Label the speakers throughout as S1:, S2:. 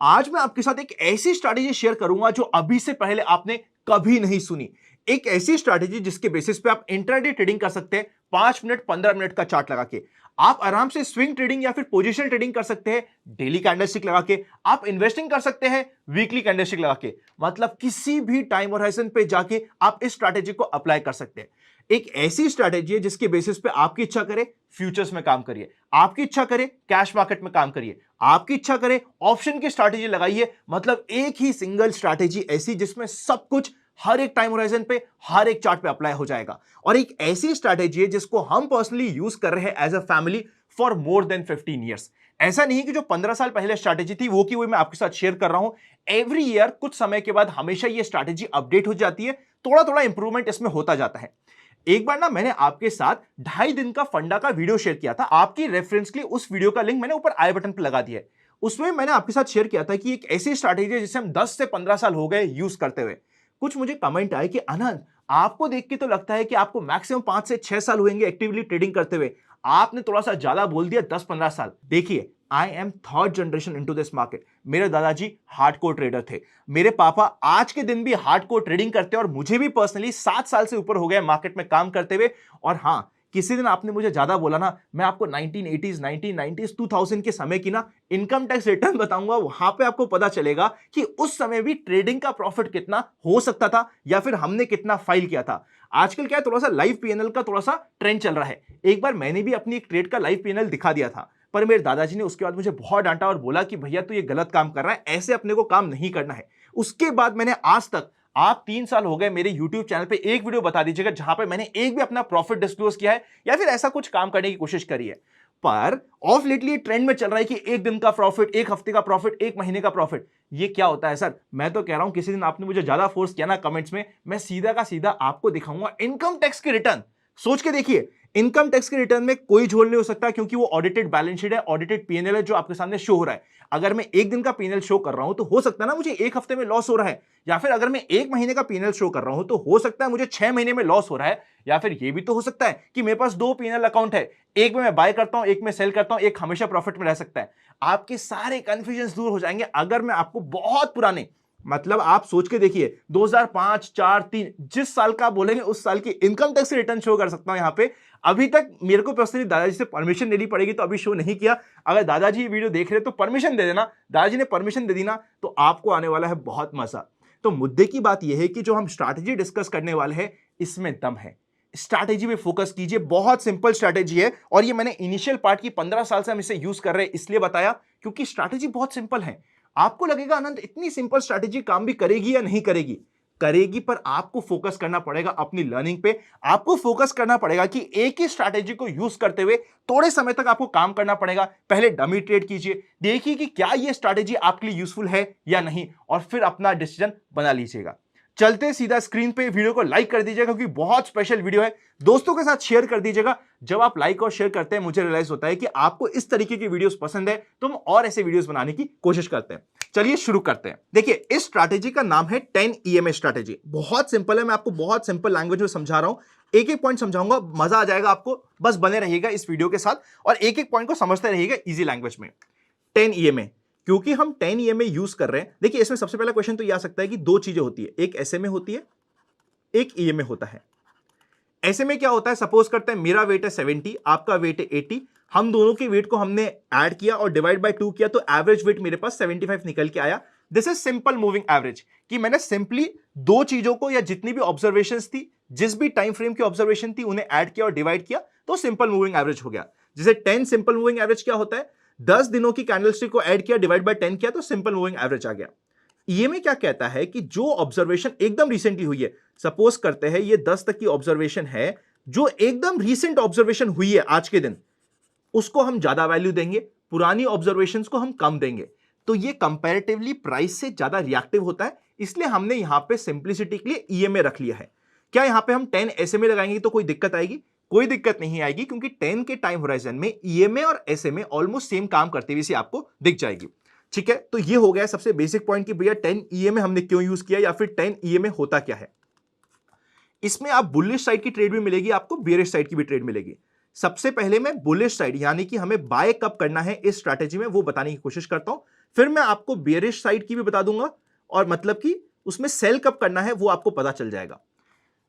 S1: आज मैं आपके साथ एक ऐसी स्ट्रैटेजी शेयर करूंगा जो अभी से पहले आपने कभी नहीं सुनी। एक ऐसी स्ट्रैटेजी जिसके बेसिस पे आप इंट्राडे ट्रेडिंग कर सकते हैं, 5 मिनट 15 मिनट का चार्ट लगा के। आप आराम से स्विंग ट्रेडिंग या फिर पोजीशन ट्रेडिंग कर सकते हैं डेली कैंडलस्टिक लगा के। आप इन्वेस्टिंग कर सकते हैं वीकली कैंडलस्टिक लगा के। मतलब किसी भी टाइम होराइजन पे जाके आप इस स्ट्रैटेजी को अप्लाई कर सकते हैं। एक ऐसी स्ट्रैटेजी है जिसके बेसिस पे आपकी इच्छा करे फ्यूचर्स में काम करिए, आपकी इच्छा करे कैश मार्केट में काम करिए, आपकी इच्छा करे ऑप्शन की स्ट्रैटेजी लगाइए। मतलब एक ही सिंगल स्ट्रैटेजी ऐसी जिसमें सब कुछ हर एक टाइम होराइजन पे हर एक चार्ट पे अप्लाई हो जाएगा। और एक ऐसी स्ट्रैटेजी है जिसको हम पर्सनली यूज कर रहे हैं as a family for more than 15 years. ऐसा नहीं कि जो 15 साल पहले स्ट्रैटेजी थी वो की वही मैं आपके साथ शेयर कर रहा हूं। एवरी ईयर कुछ समय के बाद हमेशा ये स्ट्रैटेजी अपडेट हो जाती है, थोड़ा थोड़ा इंप्रूवमेंट इसमें होता जाता है। एक बार ना मैंने आपके साथ 2.5 दिन का फंडा का वीडियो शेयर किया था। आपकी रेफरेंस के लिए उस वीडियो का लिंक मैंने ऊपर आई बटन पर लगा दिया है। उसमें मैंने आपके साथ शेयर किया था कि एक ऐसी स्ट्रैटेजी है जिसे हम 10 से 15 साल हो गए यूज करते हुए। कुछ मुझे कमेंट आए कि आनंद, आपको देख के तो लगता है कि आपको मैक्सिमम 5 से 6 साल हुएंगे एक्टिवली ट्रेडिंग करते हुए, आपने थोड़ा सा ज्यादा बोल दिया 10-15 साल। देखिए, I am third generation into this market. मेरे दादाजी हार्डकोर ट्रेडर थे, मेरे पापा आज के दिन भी हार्डकोर ट्रेडिंग करते हैं और मुझे भी पर्सनली 7 साल से ऊपर हो गया मार्केट में काम करते हुए। और हां, किसी दिन आपने मुझे ज्यादा बोला ना, मैं आपको 1980s 1990s 2000 के समय की ना इनकम टैक्स रिटर्न बताऊंगा। वहां पे आपको पता चलेगा कि उस समय भी ट्रेडिंग का प्रॉफिट कितना हो सकता था या फिर हमने कितना फाइल किया था। आजकल क्या है, थोड़ा सा लाइव पीएनएल का थोड़ा सा ट्रेंड चल रहा है। एक बार मैंने भी अपनी एक ट्रेड का लाइव पीएनएल दिखा दिया था, पर मेरे दादाजी ने उसके बाद मुझे बहुत डांटा और बोला कि भैया तू ये गलत काम कर रहा है, ऐसे अपने को काम नहीं करना है। उसके बाद मैंने आज तक, आप 3 साल हो गए मेरे YouTube चैनल पे, एक वीडियो बता दीजिएगा जहां पे मैंने एक भी अपना प्रॉफिट डिस्क्लोज किया है या फिर ऐसा कुछ काम करने की कोशिश करी है। पर ऑफ लेटली ट्रेंड में चल रहा है कि एक दिन का प्रॉफिट, एक हफ्ते का प्रॉफिट, एक महीने का प्रॉफिट। ये क्या होता है सर? मैं तो कह रहा हूं किसी दिन आपने मुझे ज्यादा फोर्स किया ना कमेंट्स में, मैं सीधा का सीधा आपको दिखाऊंगा इनकम टैक्स की रिटर्न। सोच के देखिए, इनकम टैक्स के रिटर्न में कोई झोल नहीं हो सकता क्योंकि वो ऑडिटेड बैलेंस शीट है, ऑडिटेड पीएनएल है जो आपके सामने शो हो रहा है। अगर मैं एक दिन का पीएनएल शो कर रहा हूं तो हो सकता है ना मुझे एक हफ्ते में लॉस हो रहा है, या फिर अगर मैं एक महीने का पीएनएल शो कर रहा हूं तो हो सकता है मुझे 6 महीने में लॉस हो रहा है, या फिर ये भी तो हो सकता है कि मेरे पास 2 पीएनएल अकाउंट है, एक में मैं बाय करता हूं, एक में सेल करता हूं, एक हमेशा प्रॉफिट में रह सकता है। आपके सारे कंफ्यूजन दूर हो जाएंगे अगर मैं आपको बहुत पुराने, मतलब आप सोच के देखिए 2005 4 3 जिस साल का आप बोलेंगे उस साल की इनकम टैक्स रिटर्न शो कर सकता हूं यहां पे। अभी तक मेरे को पर्सनली दादाजी से परमिशन लेनी पड़ेगी तो अभी शो नहीं किया। अगर दादाजी ये वीडियो देख रहे तो परमिशन दे देना, दादाजी ने परमिशन दे दी ना तो आपको आने वाला है बहुत मजा। तो मुद्दे की बात यह है कि जो हम स्ट्रैटेजी डिस्कस करने वाले हैं इसमें दम है। स्ट्रैटेजी पे फोकस कीजिए, बहुत सिंपल स्ट्रैटेजी है। और ये मैंने इनिशियल पार्ट की 15 साल से हम इसे यूज कर रहे हैं इसलिए बताया क्योंकि स्ट्रैटेजी बहुत सिंपल है। आपको लगेगा आनंद इतनी सिंपल स्ट्रैटेजी काम भी करेगी या नहीं करेगी? करेगी, पर आपको फोकस करना पड़ेगा अपनी लर्निंग पे। आपको फोकस करना पड़ेगा कि एक ही स्ट्रैटेजी को यूज करते हुए थोड़े समय तक आपको काम करना पड़ेगा। पहले डमी ट्रेड कीजिए, देखिए कि क्या यह स्ट्रैटेजी आपके लिए यूजफुल है या नहीं, और फिर अपना डिसीजन बना लीजिएगा। चलते सीधा स्क्रीन पे, वीडियो को लाइक कर दीजिएगा क्योंकि बहुत स्पेशल वीडियो है। दोस्तों के साथ शेयर कर दीजिएगा। जब आप लाइक और शेयर करते हैं मुझे रियलाइज होता है कि आपको इस तरीके की वीडियोस पसंद है, तो हम और ऐसे वीडियोस बनाने की कोशिश करते हैं। चलिए शुरू करते हैं। देखिए, इस स्ट्रैटेजी का नाम है 10 EMA स्ट्रैटेजी। बहुत सिंपल है, मैं आपको बहुत सिंपल लैंग्वेज में समझा रहा हूं। एक एक पॉइंट समझाऊंगा, मजा आ जाएगा आपको। बस बने रहिएगा इस वीडियो के साथ और एक एक पॉइंट को समझते रहिएगा इजी लैंग्वेज में। 10 EMA, क्योंकि हम 10 EMA यूज कर रहे हैं। देखिए, इसमें सबसे पहला क्वेश्चन तो ये आ सकता है कि दो चीजें होती है, एक SMA होती है, एक EMA होता है। SMA क्या होता है? सपोज करते हैं मेरा वेट है 70, आपका वेट है 80, हम दोनों के वेट को हमने ऐड किया और डिवाइड बाय 2 किया तो एवरेज वेट मेरे पास 75 निकल के आया। This is simple moving average, कि मैंने सिंपली दो चीजों को या जितनी भी ऑब्जर्वेशंस थी, जिस भी टाइम फ्रेम की ऑब्जर्वेशन थी, उन्हें ऐड किया और डिवाइड किया तो सिंपल मूविंग एवरेज हो गया। जैसे 10 सिंपल मूविंग एवरेज क्या होता है? 10 दिनों की कैंडलस्टिक को ऐड किया, डिवाइड बाय 10 किया तो सिंपल मूविंग एवरेज आ गया। EMA क्या कहता है कि जो ऑब्जर्वेशन एकदम रिसेंटली हुई है, सपोज करते हैं ये 10 तक की ऑब्जर्वेशन है, जो एकदम रीसेंट ऑब्जर्वेशन हुई है आज के दिन, उसको हम ज्यादा वैल्यू देंगे, पुरानी ऑब्जर्वेशंस को हम कम देंगे। तो ये कंपैरेटिवली प्राइस से ज्यादा रिएक्टिव होता है, इसलिए हमने यहां पे सिंप्लिसिटी के लिए EMA रख लिया है। क्या यहां पे हम 10 SMA लगाएंगे तो कोई दिक्कत आएगी? कोई दिक्कत नहीं आएगी, क्योंकि 10 के टाइम होराइजन में EMA और SMA ऑलमोस्ट सेम काम करते हुए आपको दिख जाएगी। ठीक है, तो ये हो गया सबसे बेसिक पॉइंट कि भैया 10 EMA हमने क्यों यूज किया या फिर 10 EMA होता क्या है। इसमें आप बुलिश साइड की ट्रेड भी मिलेगी, आपको बेयरिश साइड की भी ट्रेड मिलेगी। सबसे पहले मैं बुलिश साइड यानी कि हमें बाय कब करना है इस स्ट्रैटेजी में वो बताने की कोशिश करता हूं, फिर मैं आपको बेयरिश साइड की भी बता दूंगा और मतलब कि उसमें सेल कब करना है वो आपको पता चल जाएगा।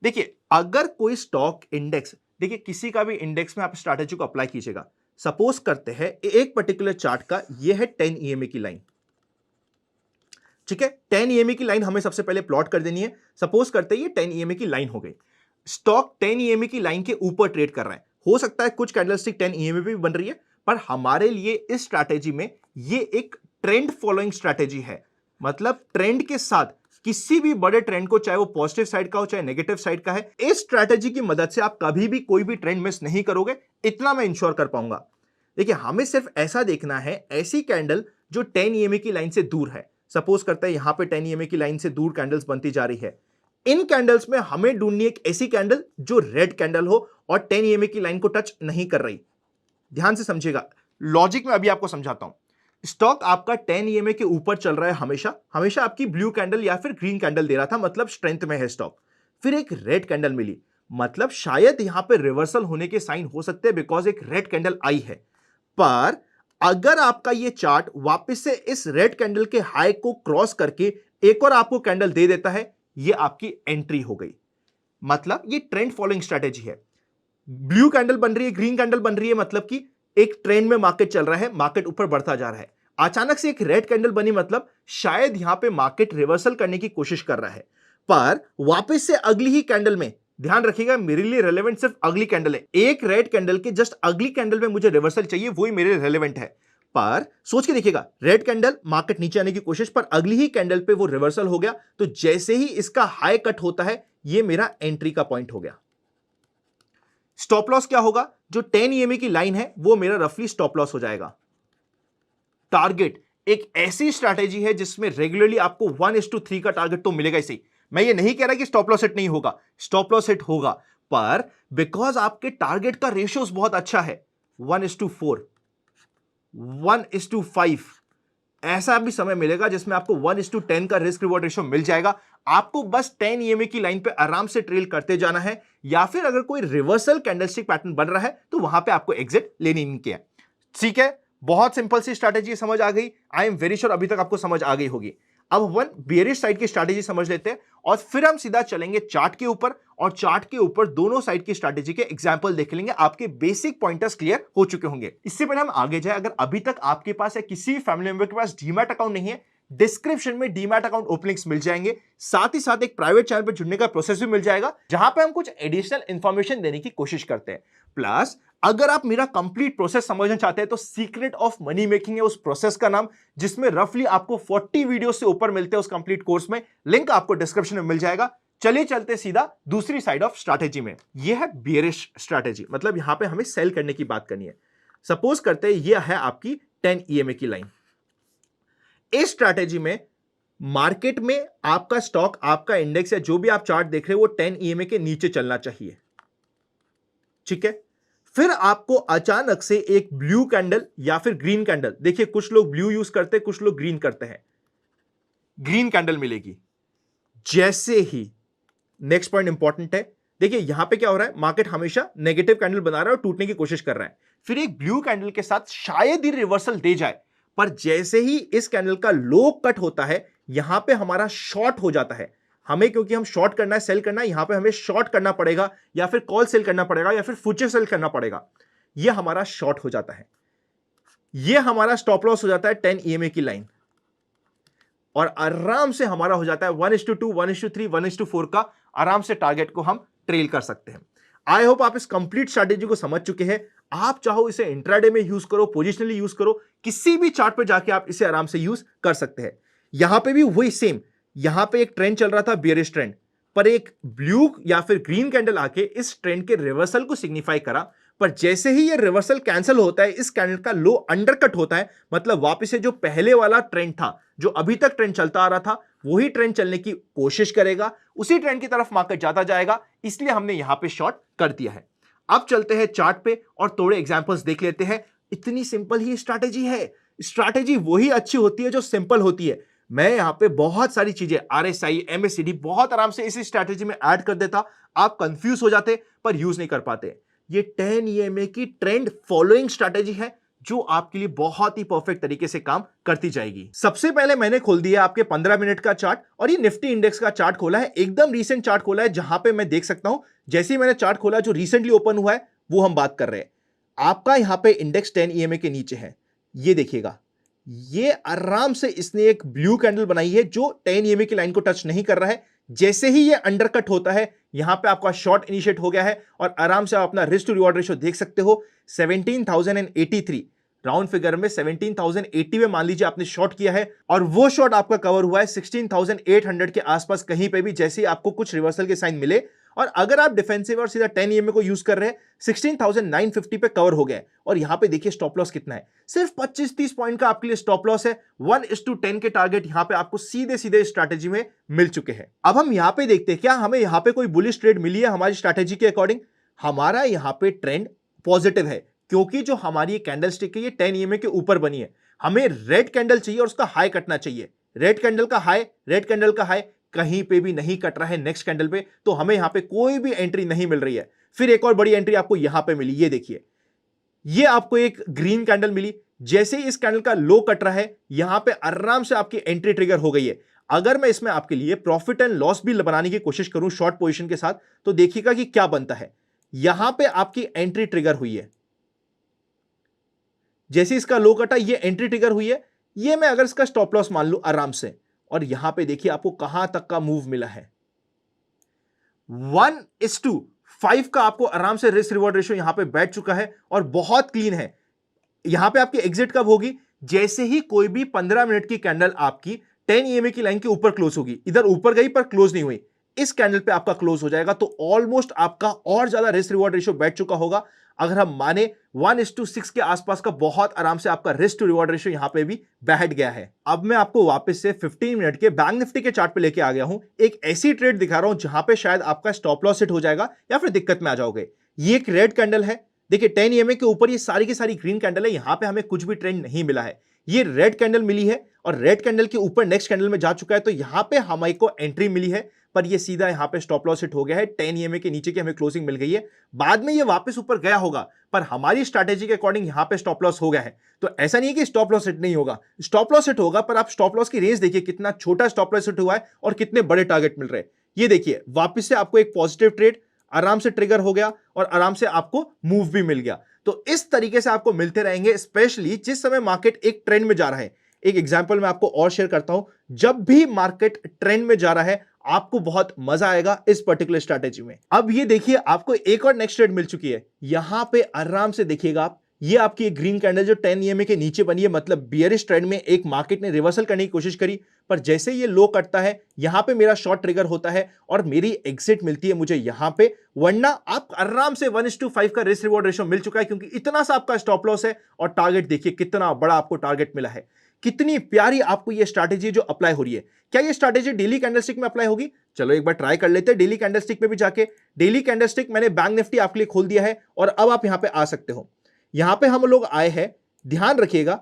S1: देखिए, अगर कोई स्टॉक इंडेक्स, देखिए किसी का भी इंडेक्स में आप स्ट्रैटेजी को अप्लाई कीजिएगा। सपोज करते हैं एक पर्टिकुलर चार्ट का ये है 10 ईएमए की लाइन, ठीक है। 10 ईएमए की लाइन हमें सबसे पहले प्लॉट कर देनी है। सपोज करते हैं ये 10 ईएमए की लाइन हो गई। स्टॉक 10 ईएमए की लाइन के ऊपर ट्रेड कर रहा है। हो सकता है कुछ कैंडलस्टिक 10 ईएमए पे भी बन रही है, पर हमारे लिए इस स्ट्रैटेजी में ये एक ट्रेंड फॉलोइंग स्ट्रैटेजी है। मतलब ट्रेंड के साथ किसी भी बड़े ट्रेंड को, चाहे वो पॉजिटिव साइड का हो चाहे नेगेटिव साइड का है, इस स्ट्रैटेजी की मदद से आप कभी भी कोई भी ट्रेंड मिस नहीं करोगे, इतना मैं इंश्योर कर पाऊंगा। देखिए, हमें सिर्फ ऐसा देखना है ऐसी कैंडल जो 10 ईएमए की लाइन से दूर है। सपोज करते हैं यहां पे 10 ईएमए की लाइन से दूर कैंडल्स बनती जा रही है। इन कैंडल्स में हमें ढूंढनी एक ऐसी कैंडल जो रेड कैंडल हो और 10 ईएमए की लाइन को टच नहीं कर रही। ध्यान से समझिएगा, लॉजिक में अभी आपको समझाता हूं। स्टॉक आपका 10 ईएमए के ऊपर चल रहा है, हमेशा हमेशा आपकी ब्लू कैंडल या फिर ग्रीन कैंडल दे रहा था, मतलब स्ट्रेंथ में है स्टॉक। फिर एक रेड कैंडल मिली, मतलब शायद यहां पे रिवर्सल होने के साइन हो सकते हैं बिकॉज एक रेड कैंडल आई है। पर अगर आपका ये चार्ट वापस से इस रेड कैंडल के हाई को क्रॉस करके एक और आपको कैंडल दे देता है, ये आपकी एंट्री हो गई। मतलब ये ट्रेंड फॉलोइंग स्ट्रैटेजी है। ब्लू कैंडल बन रही है, ग्रीन कैंडल बन रही है, मतलब कि एक ट्रेंड में मार्केट चल रहा है, मार्केट ऊपर बढ़ता जा रहा है। अचानक से एक रेड कैंडल बनी, मतलब शायद यहां पे मार्केट रिवर्सल करने की कोशिश कर रहा है। पर वापस से अगली ही कैंडल में, ध्यान रखिएगा मेरे लिए रेलेवेंट सिर्फ अगली कैंडल है। एक रेड कैंडल के जस्ट अगली कैंडल में मुझे रिवर्सल चाहिए, वही मेरे रेलेवेंट है। पर सोच के देखिएगा, रेड कैंडल मार्केट नीचे आने की कोशिश, पर अगली ही कैंडल पे वो रिवर्सल हो गया। तो जैसे ही इसका हाई कट होता है, ये मेरा एंट्री का पॉइंट हो गया। स्टॉप लॉस क्या होगा? जो 10 ईएमए की लाइन है वो मेरा रफली स्टॉप लॉस हो जाएगा। टारगेट एक ऐसी स्ट्रैटेजी है जिसमें रेगुलरली आपको 1:3 का टारगेट तो मिलेगा ही सही। मैं ये नहीं कह रहा कि स्टॉप लॉस हिट नहीं होगा, स्टॉप लॉस हिट होगा, पर बिकॉज आपके टारगेट का रेशियोस बहुत अच्छा है, 1:4, 1:5, ऐसा भी समय मिलेगा जिसमें आपको 1:10 का रिस्क रिवॉर्ड रेशियो मिल जाएगा। आपको बस 10 ईएमए की लाइन पे आराम से ट्रेल करते जाना है, या फिर अगर कोई रिवर्सल कैंडलस्टिक पैटर्न बन रहा है तो वहां पे आपको एग्जिट लेनी नहीं है। ठीक है, बहुत सिंपल सी स्ट्रैटेजी समझ आ गई। आई एम वेरी श्योर अभी तक आपको समझ आ गई होगी। अब वन बेयरिश साइड की स्ट्रैटेजी समझ लेते हैं और फिर हम सीधा चलेंगे चार्ट के ऊपर, और चार्ट के ऊपर दोनों साइड की स्ट्रैटेजी के एग्जांपल देख लेंगे। आपके बेसिक पॉइंटर्स क्लियर हो चुके होंगे। इससे पहले हम आगे जाए, अगर अभी तक आपके पास या किसी फैमिली मेंबर के पास डीमैट अकाउंट नहीं है, डिस्क्रिप्शन में डीमैट अकाउंट ओपनिंग्स मिल जाएंगे। साथ ही साथ एक प्राइवेट चैनल पर जुड़ने का प्रोसेस भी मिल जाएगा, जहां पे हम कुछ एडिशनल इंफॉर्मेशन देने की कोशिश करते हैं। प्लस अगर आप मेरा कंप्लीट प्रोसेस समझना चाहते हैं तो सीक्रेट ऑफ मनी मेकिंग है उस प्रोसेस का नाम, जिसमें रफली आपको 40 वीडियो से ऊपर मिलते हैं उस कंप्लीट कोर्स में। लिंक आपको डिस्क्रिप्शन में मिल जाएगा। चलिए चलते सीधा दूसरी साइड ऑफ स्ट्रैटेजी में। यह है बियरिश स्ट्रैटेजी, मतलब यहां पे हमें सेल करने की बात करनी है। सपोज करते हैं यह है आपकी 10 ईएमए की लाइन। इस स्ट्रैटेजी में मार्केट में आपका स्टॉक, आपका इंडेक्स या जो भी आप चार्ट देख रहे हो वो 10 ईएमए के नीचे चलना चाहिए, ठीक है। फिर आपको अचानक से एक ब्लू कैंडल या फिर ग्रीन कैंडल, देखिए कुछ लोग ब्लू यूज करते हैं, कुछ लोग ग्रीन करते हैं, ग्रीन कैंडल मिलेगी। जैसे ही, नेक्स्ट पॉइंट इंपॉर्टेंट है, देखिए यहां पे क्या हो रहा है, मार्केट हमेशा नेगेटिव कैंडल बना रहा है और टूटने की कोशिश कर रहा है। फिर एक ब्लू कैंडल के साथ शायद ही रिवर्सल दे जाए, पर जैसे ही इस कैंडल का लो कट होता है, यहां पे हमारा शॉर्ट हो जाता है। हमें, क्योंकि हम शॉर्ट करना है, सेल करना है, यहां पे हमें शॉर्ट करना पड़ेगा, या फिर कॉल सेल करना पड़ेगा, या फिर फ्यूचर सेल करना पड़ेगा। यह हमारा शॉर्ट हो जाता है, यह हमारा स्टॉप लॉस हो जाता है 10 ईएमए की लाइन, और आराम से हमारा हो जाता है 1:2, 1:3, 1:4 का आराम से टारगेट को हम ट्रेल कर सकते हैं। आई होप आप इस कंप्लीट स्ट्रैटेजी को समझ चुके हैं। आप चाहो इसे इंट्राडे में यूज करो, पोजिशनली यूज करो, किसी भी चार्ट पे जाके आप इसे आराम से यूज कर सकते हैं। यहां पे भी वही सेम, यहां पे एक ट्रेंड चल रहा था बियरिश ट्रेंड, पर एक ब्लू या फिर ग्रीन कैंडल आके इस ट्रेंड के रिवर्सल को सिग्निफाई करा। पर जैसे ही ये रिवर्सल कैंसिल होता है, इस कैंडल का लो अंडरकट होता है, मतलब वापस से जो पहले वाला ट्रेंड था, जो अभी तक ट्रेंड चलता आ रहा था, वही ट्रेंड चलने की कोशिश करेगा, उसी ट्रेंड की तरफ मार्केट जाता जाएगा। इसलिए हमने यहां पे शॉर्ट कर दिया है। अब चलते हैं चार्ट पे और थोड़े एग्जांपल्स देख लेते हैं। इतनी सिंपल ही स्ट्रैटेजी है। स्ट्रैटेजी वही अच्छी होती है जो सिंपल होती है। मैं यहां पे बहुत सारी चीजें, आरएसआई, एमएससीडी बहुत आराम से इसी स्ट्रैटेजी में ऐड कर देता, आप कंफ्यूज हो जाते पर यूज नहीं कर पाते। ये 10 EMA की ट्रेंड फॉलोइंग स्ट्रैटेजी है जो आपके लिए बहुत ही परफेक्ट तरीके से काम करती जाएगी। सबसे पहले मैंने खोल दिया आपके 15 मिनट का चार्ट और ये निफ्टी इंडेक्स का चार्ट खोला है, एकदम रीसेंट चार्ट खोला है जहां पे मैं देख सकता हूं जैसे ही मैंने चार्ट खोला जो रिसेंटली ओपन हुआ है वो हम बात कर रहे हैं। आपका यहां पे इंडेक्स 10 EMA के नीचे है, ये देखिएगा, ये आराम से इसने एक ब्लू कैंडल बनाई है जो 10 EMA की लाइन को टच नहीं कर रहा है। जैसे ही ये अंडरकट होता है यहां पे आपका शॉर्ट इनिशिएट हो गया है और आराम से आप अपना रिस्क टू रिवॉर्ड रेशियो देख सकते हो 17,083 राउंड फिगर में 17,080 में मान लीजिए आपने शॉर्ट किया है और वो शॉर्ट आपका कवर हुआ है 16,800 के आसपास कहीं पे भी, जैसे ही आपको कुछ रिवर्सल के साइन मिले। और अगर आप डिफेंसिव और सीधा 10 EMA को यूज कर रहे हैं 16,950 पे कवर हो गया और यहां पे देखिए स्टॉप लॉस कितना है, सिर्फ 25-30 पॉइंट का आपके लिए स्टॉप लॉस है। 1:10 के टारगेट यहां पे आपको सीधे सीधे स्ट्रैटेजी में मिल चुके हैं। अब हम यहां पे देखते हैं क्या हमें यहां पे कोई बुलिश ट्रेड मिली है हमारी स्ट्रैटेजी के अकॉर्डिंग। हमारा यहां पे ट्रेंड पॉजिटिव है क्योंकि जो हमारी कैंडल स्टिक है ये 10 EMA के ऊपर बनी है। हमें रेड कैंडल चाहिए और उसका हाई कटना चाहिए। रेड कैंडल का हाई कहीं पे भी नहीं कट रहा है नेक्स्ट कैंडल पे, तो हमें यहां पे कोई भी एंट्री नहीं मिल रही है। फिर एक और बड़ी एंट्री आपको यहां पे मिली, ये देखिए, ये आपको एक ग्रीन कैंडल मिली। जैसे ही इस कैंडल का लो कट रहा है यहां पे आराम से आपकी एंट्री ट्रिगर हो गई है। अगर मैं इसमें आपके लिए प्रॉफिट एंड लॉस भी बनाने की कोशिश करूं शॉर्ट पोजीशन के साथ तो देखिएगा कि क्या बनता है। यहां पे आपकी एंट्री ट्रिगर हुई है, जैसे इसका लो कटा ये एंट्री ट्रिगर हुई है, ये मैं अगर इसका स्टॉप लॉस मान लूं आराम से, और यहां पे देखिए आपको कहां तक का मूव मिला है 1:5 का आपको आराम से रिस्क रिवॉर्ड रेशियो यहां पे बैठ चुका है और बहुत क्लीन है। यहां पे आपकी एग्जिट कब होगी, जैसे ही कोई भी 15 मिनट की कैंडल आपकी 10 EMA की लाइन के ऊपर क्लोज होगी। इधर ऊपर गई पर क्लोज नहीं हुई, इस कैंडल पे आपका क्लोज हो जाएगा तो ऑलमोस्ट आपका और ज्यादा रिस्क रिवॉर्ड रेशियो बैठ चुका होगा। अगर हम माने 1:6 के आसपास का बहुत आराम से आपका रिस्क टू रिवॉर्ड रेशियो यहां पे भी बैठ गया है। अब मैं आपको वापस से 15 मिनट के बैंक निफ्टी के चार्ट पे लेके आ गया हूं। एक ऐसी ट्रेड दिखा रहा हूं जहां पे शायद आपका स्टॉप लॉस हिट हो जाएगा या फिर दिक्कत में आ जाओगे। ये एक रेड कैंडल है, देखिए 10 EMA के ऊपर ये सारी की सारी ग्रीन कैंडल है, यहां पे हमें कुछ भी ट्रेंड नहीं मिला है। ये रेड कैंडल मिली है और रेड कैंडल के ऊपर नेक्स्ट कैंडल में जा चुका है, तो यहां पे हमें को एंट्री मिली है पर ये सीधा यहां पे स्टॉप लॉस हिट हो गया है। 10 EMA के नीचे की हमें क्लोजिंग मिल गई है, बाद में ये वापस ऊपर गया होगा पर हमारी स्ट्रैटेजी के अकॉर्डिंग यहां पे स्टॉप लॉस हो गया है। तो ऐसा नहीं है कि स्टॉप लॉस हिट नहीं होगा, स्टॉप लॉस हिट होगा, पर आप स्टॉप लॉस की रेंज देखिए कितना छोटा स्टॉप लॉस हिट हुआ है और कितने बड़े टारगेट मिल रहे हैं। ये देखिए वापस से आपको एक पॉजिटिव ट्रेड आराम से ट्रिगर हो गया और आराम से आपको मूव भी मिल गया। तो इस तरीके से आपको मिलते रहेंगे, स्पेशली जिस समय मार्केट एक ट्रेंड में जा रहा है। एक एग्जांपल मैं आपको और शेयर करता हूं, जब भी मार्केट ट्रेंड में जा रहा है आपको बहुत मजा आएगा इस पर्टिकुलर स्ट्रैटेजी में। अब ये देखिए आपको एक और नेक्स्ट ट्रेड मिल चुकी है, यहां पे आराम से देखिएगा आप, ये आपकी एक ग्रीन कैंडल जो 10 EMA के नीचे बनी है, मतलब बियरिश ट्रेंड में एक मार्केट ने रिवर्सल करने की कोशिश करी पर जैसे ये लो कटता है यहां पे मेरा शॉर्ट ट्रिगर होता है और मेरी एग्जिट मिलती है मुझे यहां पे। वरना आप आराम से 1:5 का रिस्क रिवॉर्ड रेशियो मिल चुका है क्योंकि इतना सा आपका स्टॉप लॉस है और टारगेट देखिए कितना बड़ा आपको टारगेट मिला है। कितनी प्यारी आपको ये स्ट्रैटेजी जो अप्लाई हो रही है। क्या ये स्ट्रैटेजी डेली कैंडलस्टिक में अप्लाई होगी? चलो एक बार ट्राई कर लेते हैं डेली कैंडलस्टिक में भी जाके। डेली कैंडलस्टिक मैंने बैंक निफ्टी आपके लिए खोल दिया है और अब आप यहां पे आ सकते हो। यहां पे हम लोग आए हैं, ध्यान रखिएगा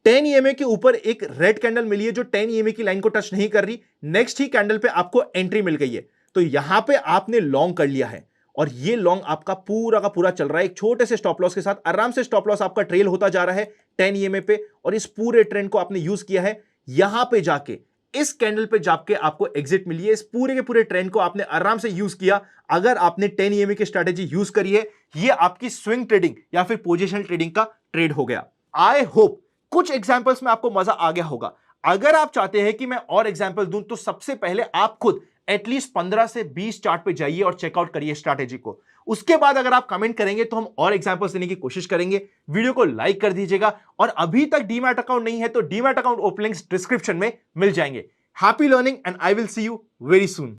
S1: 10 EMA के ऊपर एक रेड कैंडल मिली है जो 10 EMA की लाइन को टच नहीं कर रही, नेक्स्ट ही कैंडल पे आपको एंट्री मिल गई है, तो यहां पे आपने लॉन्ग कर लिया है और ये लॉन्ग आपका पूरा का पूरा चल रहा है एक छोटे से स्टॉप लॉस के साथ। आराम से स्टॉप लॉस आपका ट्रेल होता जा रहा है 10 EMA पे और इस पूरे ट्रेंड को आपने यूज किया है। यहां पे जाके इस कैंडल पे जाके आपको एग्जिट मिली है, इस पूरे के पूरे ट्रेंड को आपने आराम से यूज किया। अगर आपने 10 EMA की स्ट्रैटेजी यूज करी है, ये आपकी स्विंग ट्रेडिंग या फिर पोजिशनल ट्रेडिंग का ट्रेड हो गया। आई होप कुछ एग्जांपल्स में आपको मजा आ गया होगा। अगर आप चाहते हैं कि मैं और एग्जांपल दूं तो सबसे पहले आप खुद एटलीस्ट 15 से 20 चार्ट पे जाइए और चेकआउट करिए स्ट्रैटेजी को। उसके बाद अगर आप कमेंट करेंगे तो हम और एग्जांपल्स देने की कोशिश करेंगे। वीडियो को लाइक कर दीजिएगा और अभी तक डीमैट अकाउंट नहीं है तो demat account open links description में मिल जाएंगे। Happy learning and I will see you very soon.